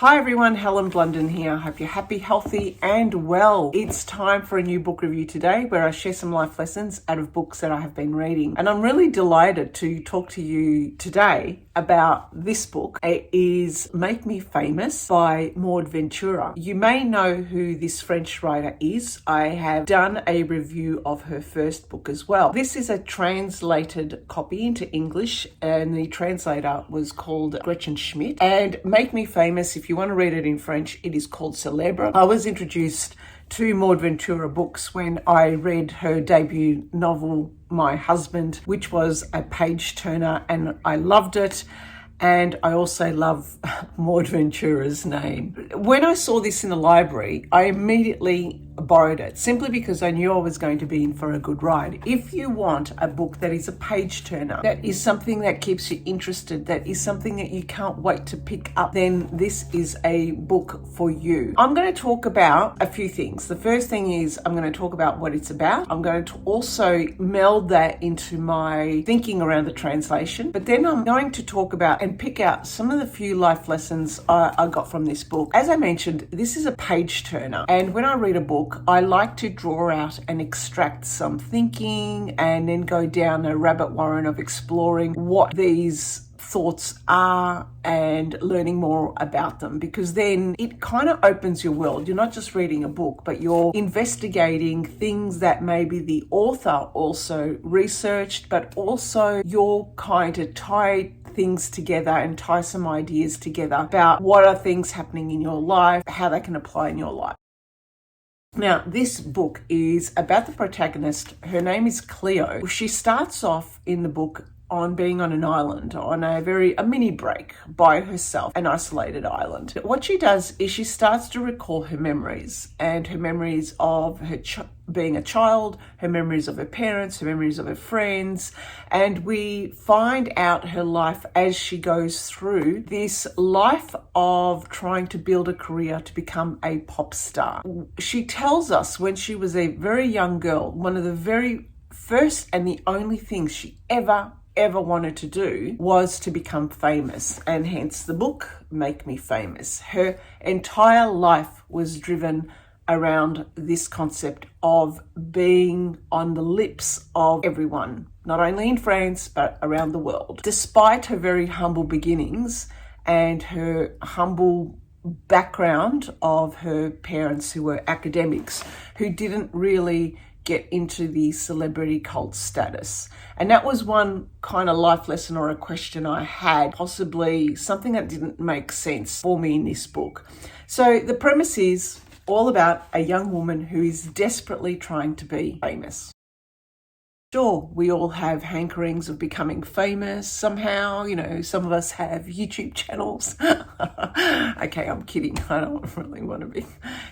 Hi everyone, Helen Blunden here. Hope you're happy, healthy and well. It's time for a new book review today where I share some life lessons out of books that I have been reading. And I'm really delighted to talk to you today about this book. It is Make Me Famous by Maud Ventura. You may know who this French writer is. I have done a review of her first book as well. This is a translated copy into English and the translator was called Gretchen Schmidt. And Make Me Famous, if you want to read it in French, it is called Celebre. I was introduced to Maud Ventura books when I read her debut novel, My Husband, which was a page turner, and I loved it. And I also love Maud Ventura's name. When I saw this in the library, I immediately borrowed it simply because I knew I was going to be in for a good ride. If you want a book that is a page turner, that is something that keeps you interested, that is something that you can't wait to pick up, then this is a book for you. I'm going to talk about a few things. The first thing is I'm going to talk about what it's about. I'm going to also meld that into my thinking around the translation, but then I'm going to talk about and pick out some of the few life lessons I got from this book. As I mentioned, this is a page turner, and when I read a book, I like to draw out and extract some thinking and then go down a rabbit warren of exploring what these thoughts are and learning more about them, because then it kind of opens your world. You're not just reading a book, but you're investigating things that maybe the author also researched, but also you're kind of tie things together and tie some ideas together about what are things happening in your life, how they can apply in your life. Now, this book is about the protagonist. Her name is Cleo. She starts off in the book on being on an island, on a mini break by herself, an isolated island. What she does is she starts to recall her memories, and her memories of her being a child, her memories of her parents, her memories of her friends, and we find out her life as she goes through this life of trying to build a career to become a pop star. She tells us when she was a very young girl, one of the very first and the only things she ever wanted to do was to become famous, and hence the book Make Me Famous. Her entire life was driven around this concept of being on the lips of everyone, not only in France but around the world. Despite her very humble beginnings and her humble background of her parents who were academics, who didn't really get into the celebrity cult status. And that was one kind of life lesson or a question I had, possibly something that didn't make sense for me in this book. So the premise is all about a young woman who is desperately trying to be famous. Sure, we all have hankerings of becoming famous somehow. You know, some of us have YouTube channels. Okay, I'm kidding. I don't really want to be.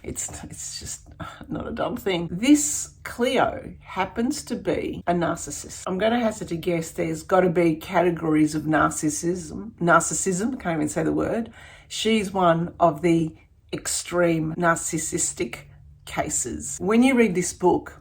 It's just not a dumb thing. This Cleo happens to be a narcissist. I'm going to hazard to guess there's got to be categories of narcissism. I can't even say the word. She's one of the extreme narcissistic cases. When you read this book,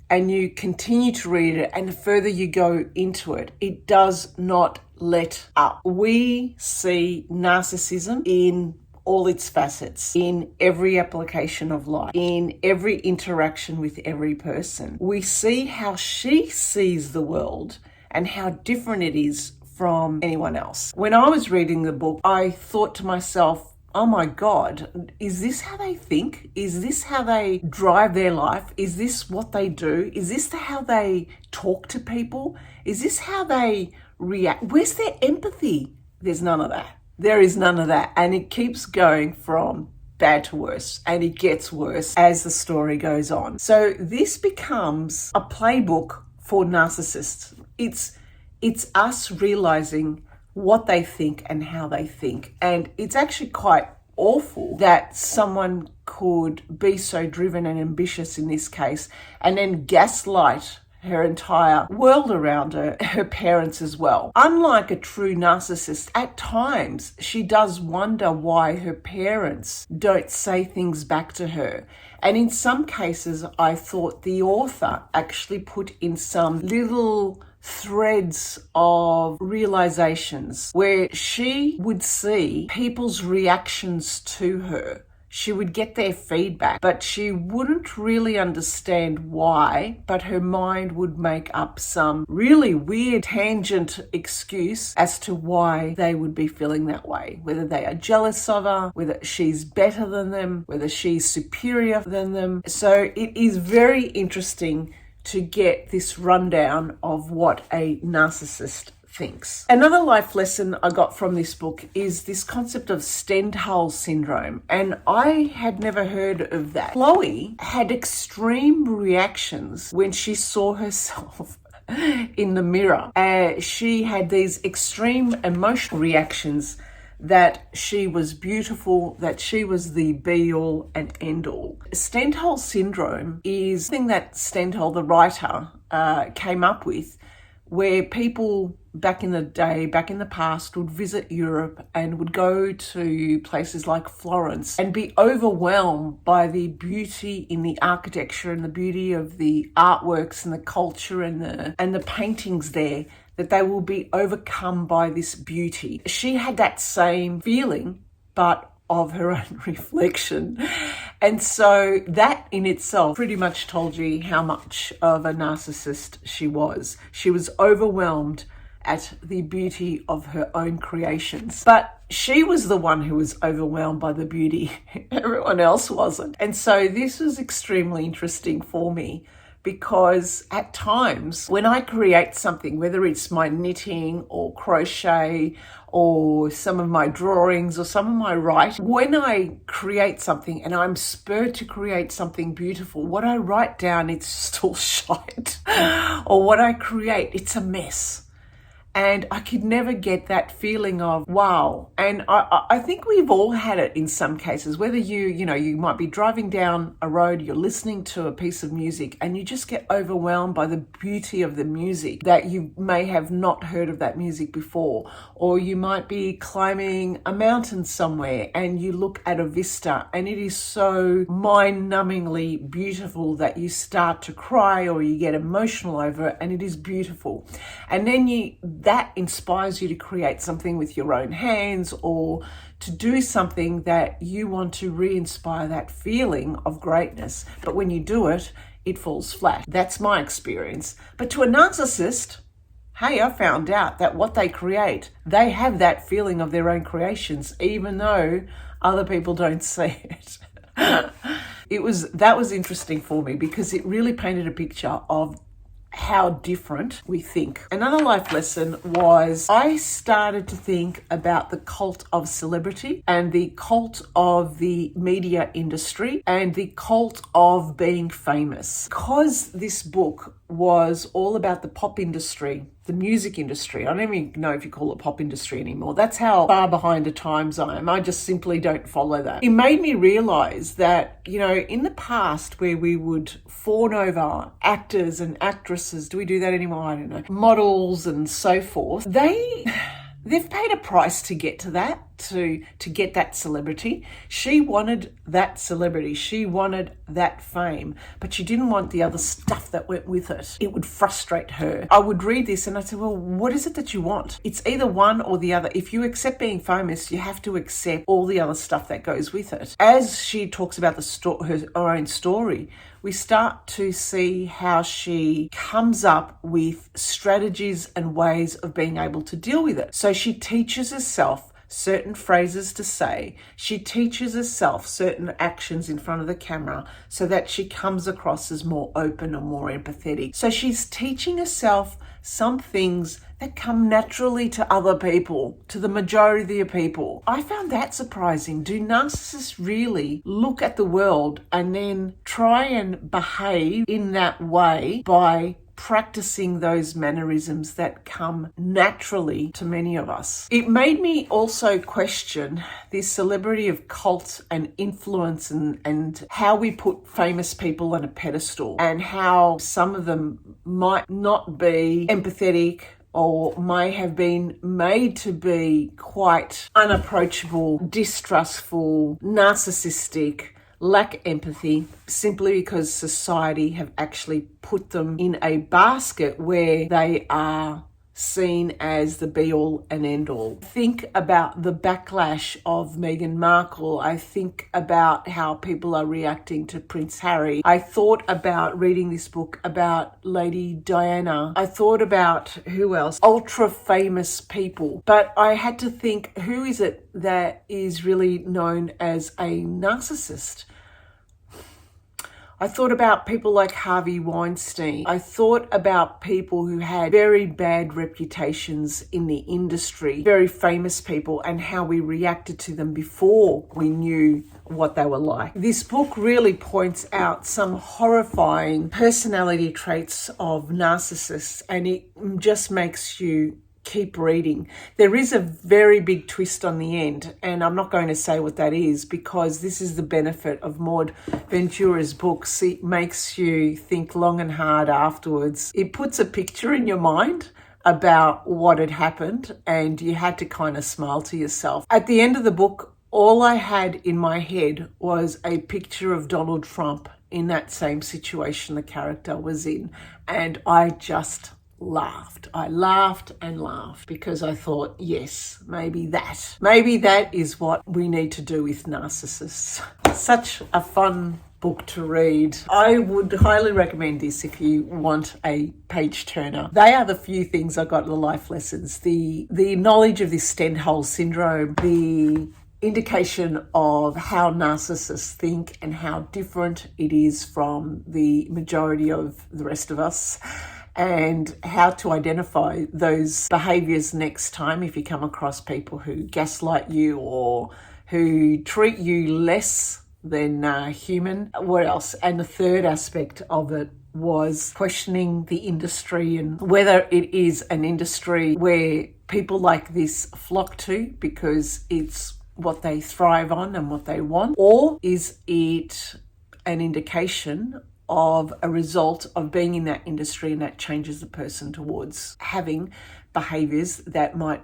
and you continue to read it, and the further you go into it, it does not let up. We see narcissism in all its facets, in every application of life, in every interaction with every person. We see how she sees the world and how different it is from anyone else. When I was reading the book, I thought to myself, oh my God, is this how they think? Is this how they drive their life? Is this what they do? Is this how they talk to people? Is this how they react? Where's their empathy? There's none of that. There is none of that. And it keeps going from bad to worse, and it gets worse as the story goes on. So this becomes a playbook for narcissists. It's us realizing what they think and how they think. And it's actually quite awful that someone could be so driven and ambitious in this case, and then gaslight her entire world around her, her parents as well. Unlike a true narcissist, at times she does wonder why her parents don't say things back to her. And in some cases, I thought the author actually put in some little threads of realizations where she would see people's reactions to her. She would get their feedback, but she wouldn't really understand why, but her mind would make up some really weird tangent excuse as to why they would be feeling that way, whether they are jealous of her, whether she's better than them, whether she's superior than them. So it is very interesting to get this rundown of what a narcissist thinks. Another life lesson I got from this book is this concept of Stendhal syndrome, and I had never heard of that. Chloe had extreme reactions when she saw herself in the mirror. She had these extreme emotional reactions that she was beautiful, that she was the be-all and end-all. Stendhal syndrome is something that Stendhal, the writer, came up with, where people back in the day, back in the past, would visit Europe and would go to places like Florence and be overwhelmed by the beauty in the architecture and the beauty of the artworks and the culture and the paintings there, that they will be overcome by this beauty. She had that same feeling, but of her own reflection. And so that in itself pretty much told you how much of a narcissist she was. She was overwhelmed at the beauty of her own creations. But she was the one who was overwhelmed by the beauty. Everyone else wasn't. And so this was extremely interesting for me, because at times when I create something, whether it's my knitting or crochet or some of my drawings or some of my writing, when I create something and I'm spurred to create something beautiful, what I write down, it's still shite. Or what I create, it's a mess. And I could never get that feeling of wow. And I think we've all had it in some cases, whether you might be driving down a road, you're listening to a piece of music and you just get overwhelmed by the beauty of the music, that you may have not heard of that music before. Or you might be climbing a mountain somewhere and you look at a vista and it is so mind-numbingly beautiful that you start to cry or you get emotional over it, and it is beautiful. And then that inspires you to create something with your own hands or to do something that you want to re-inspire that feeling of greatness. But when you do it, it falls flat. That's my experience. But to a narcissist, hey, I found out that what they create, they have that feeling of their own creations, even though other people don't see it. That was interesting for me, because it really painted a picture of how different we think. Another life lesson was I started to think about the cult of celebrity and the cult of the media industry and the cult of being famous. Because this book was all about the pop industry, the music industry. I don't even know if you call it pop industry anymore. That's how far behind the times I am. I just simply don't follow that. It made me realize that, in the past where we would fawn over actors and actresses, do we do that anymore? I don't know. Models and so forth. They've paid a price to get to that, to get that celebrity. She wanted that celebrity. She wanted that fame, but she didn't want the other stuff that went with it. It would frustrate her. I would read this and I'd say, well, what is it that you want? It's either one or the other. If you accept being famous, you have to accept all the other stuff that goes with it. As she talks about her own story, we start to see how she comes up with strategies and ways of being able to deal with it. So she teaches herself certain phrases to say. She teaches herself certain actions in front of the camera so that she comes across as more open and more empathetic. So she's teaching herself some things that come naturally to other people, to the majority of people. I found that surprising. Do narcissists really look at the world and then try and behave in that way by practicing those mannerisms that come naturally to many of us? It made me also question this celebrity of cult and influence and how we put famous people on a pedestal, and how some of them might not be empathetic or may have been made to be quite unapproachable, distrustful, narcissistic, lack empathy simply because society have actually put them in a basket where they are seen as the be-all and end-all. Think about the backlash of Meghan Markle. I think about how people are reacting to Prince Harry. I thought about reading this book about Lady Diana. I thought about who else? Ultra famous people. But I had to think, who is it that is really known as a narcissist? I thought about people like Harvey Weinstein. I thought about people who had very bad reputations in the industry, very famous people, and how we reacted to them before we knew what they were like. This book really points out some horrifying personality traits of narcissists, and it just makes you keep reading. There is a very big twist on the end, and I'm not going to say what that is because this is the benefit of Maud Ventura's books. It makes you think long and hard afterwards. It puts a picture in your mind about what had happened, and you had to kind of smile to yourself. At the end of the book, all I had in my head was a picture of Donald Trump in that same situation the character was in, and I just laughed. I laughed and laughed because I thought, yes, maybe that is what we need to do with narcissists. Such a fun book to read. I would highly recommend this if you want a page turner. They are the few things I got in the life lessons. The knowledge of this Stendhal syndrome, the indication of how narcissists think and how different it is from the majority of the rest of us, and how to identify those behaviors next time if you come across people who gaslight you or who treat you less than human. What else? And the third aspect of it was questioning the industry and whether it is an industry where people like this flock to because it's what they thrive on and what they want, or is it an indication of a result of being in that industry and that changes the person towards having behaviors that might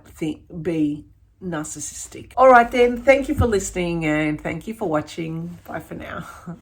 be narcissistic. All right then, thank you for listening and thank you for watching. Bye for now.